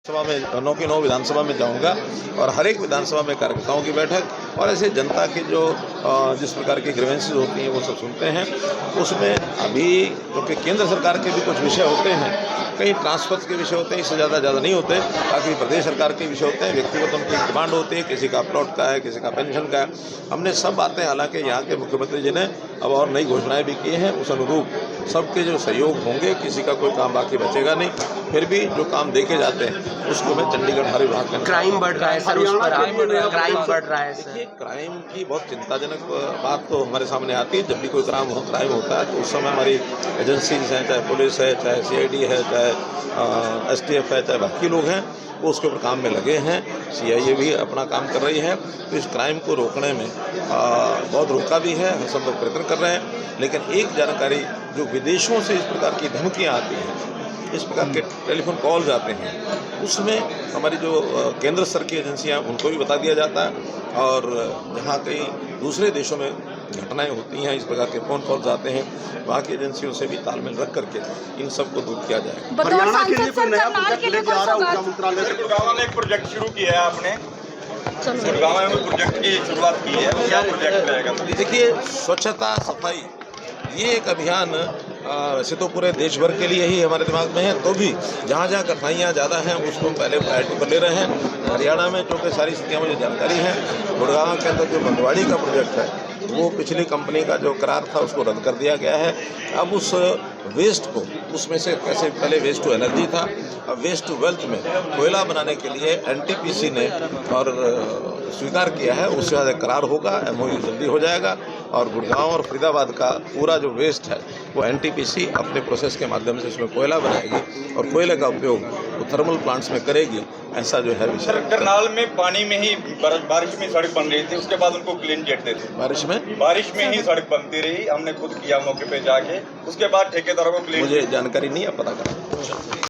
सभा में 9 की 9 विधानसभा में जाऊंगा और हर एक विधानसभा में कार्यकर्ताओं की बैठक और ऐसे जनता की जो जिस प्रकार की ग्रीवेंसेस होती हैं वो सब सुनते हैं। उसमें अभी क्योंकि केंद्र सरकार के भी कुछ विषय होते हैं, कई ट्रांसफर के विषय होते हैं, इससे ज़्यादा नहीं होते, बाकी प्रदेश सरकार के विषय होते हैं, व्यक्तिगत उनकी डिमांड होती है, किसी का प्लॉट का है, किसी का पेंशन का है। हमने सब बातें, हालांकि यहाँ के मुख्यमंत्री जी ने अब और नई घोषणाएं भी की हैं, उस अनुरूप सबके जो सहयोग होंगे, किसी का कोई काम बाकी बचेगा नहीं। फिर भी जो काम देखे जाते हैं उसको मैं चंडीगढ़ हर विभाग का क्राइम बढ़ रहा है सर, उस पर क्राइम बढ़ रहा है सर। क्राइम की बहुत चिंताजनक बात तो हमारे सामने आती है। जब भी कोई क्राइम होता है तो उस समय हमारी एजेंसीज हैं, चाहे पुलिस है, चाहे CID है, चाहे STF है, चाहे बाकी लोग हैं, वो उसके ऊपर काम में लगे हैं। CIA भी अपना काम कर रही है। तो इस क्राइम को रोकने में बहुत रोका भी है, हम सब लोग प्रयत्न कर रहे हैं। लेकिन एक जानकारी, जो विदेशों से इस प्रकार की धमकियाँ आती हैं, इस प्रकार के टेलीफोन कॉल्स आते हैं, उसमें हमारी जो केंद्र स्तर की एजेंसियां, उनको भी बता दिया जाता है। और जहां कई दूसरे देशों में घटनाएं होती हैं, इस प्रकार के फ़ोन कॉल्स आते हैं, वहाँ की एजेंसियों से भी तालमेल रख करके इन सब को दूर किया जाएगा। हरियाणा के लिए कोई नया प्रोजेक्ट लेके आ रहा है ऊर्जा मंत्रालय से? गुड़गांव में एक प्रोजेक्ट शुरू किया है आपने, गुड़गांव में प्रोजेक्ट की शुरुआत की है, क्या प्रोजेक्ट रहेगा? देखिए, स्वच्छता सफाई ये एक अभियान वैसे तो पूरे देश भर के लिए ही हमारे दिमाग में है, तो भी जहाँ जहाँ कठिनाइयाँ ज़्यादा हैं उसको पहले प्रायोरिटी पर ले रहे हैं। हरियाणा में चूँकि सारी स्थितियाँ मुझे जानकारी है, गुड़गांव के अंदर जो बंदवाड़ी का प्रोजेक्ट है वो पिछली कंपनी का जो करार था उसको रद्द कर दिया गया है। अब उस वेस्ट को, उसमें से कैसे, पहले वेस्ट टू एनर्जी था, अब वेस्ट टू वेल्थ में कोयला बनाने के लिए NTPC ने और स्वीकार किया है। उससे ज़्यादा करार होगा, MOU जल्दी हो जाएगा और गुड़गांव और फरीदाबाद का पूरा जो वेस्ट है वो NTPC अपने प्रोसेस के माध्यम से इसमें कोयला बनाएगी और कोयले का उपयोग वो थर्मल प्लांट्स में करेगी। ऐसा जो है विषय। करनाल में पानी में ही बारिश में सड़क बन रही थी, उसके बाद उनको क्लीन चिट दे दी। बारिश में ही सड़क बनती रही, हमने खुद किया मौके पे जाके, उसके बाद ठेकेदारों को क्लीन। मुझे जानकारी नहीं है, पता करें।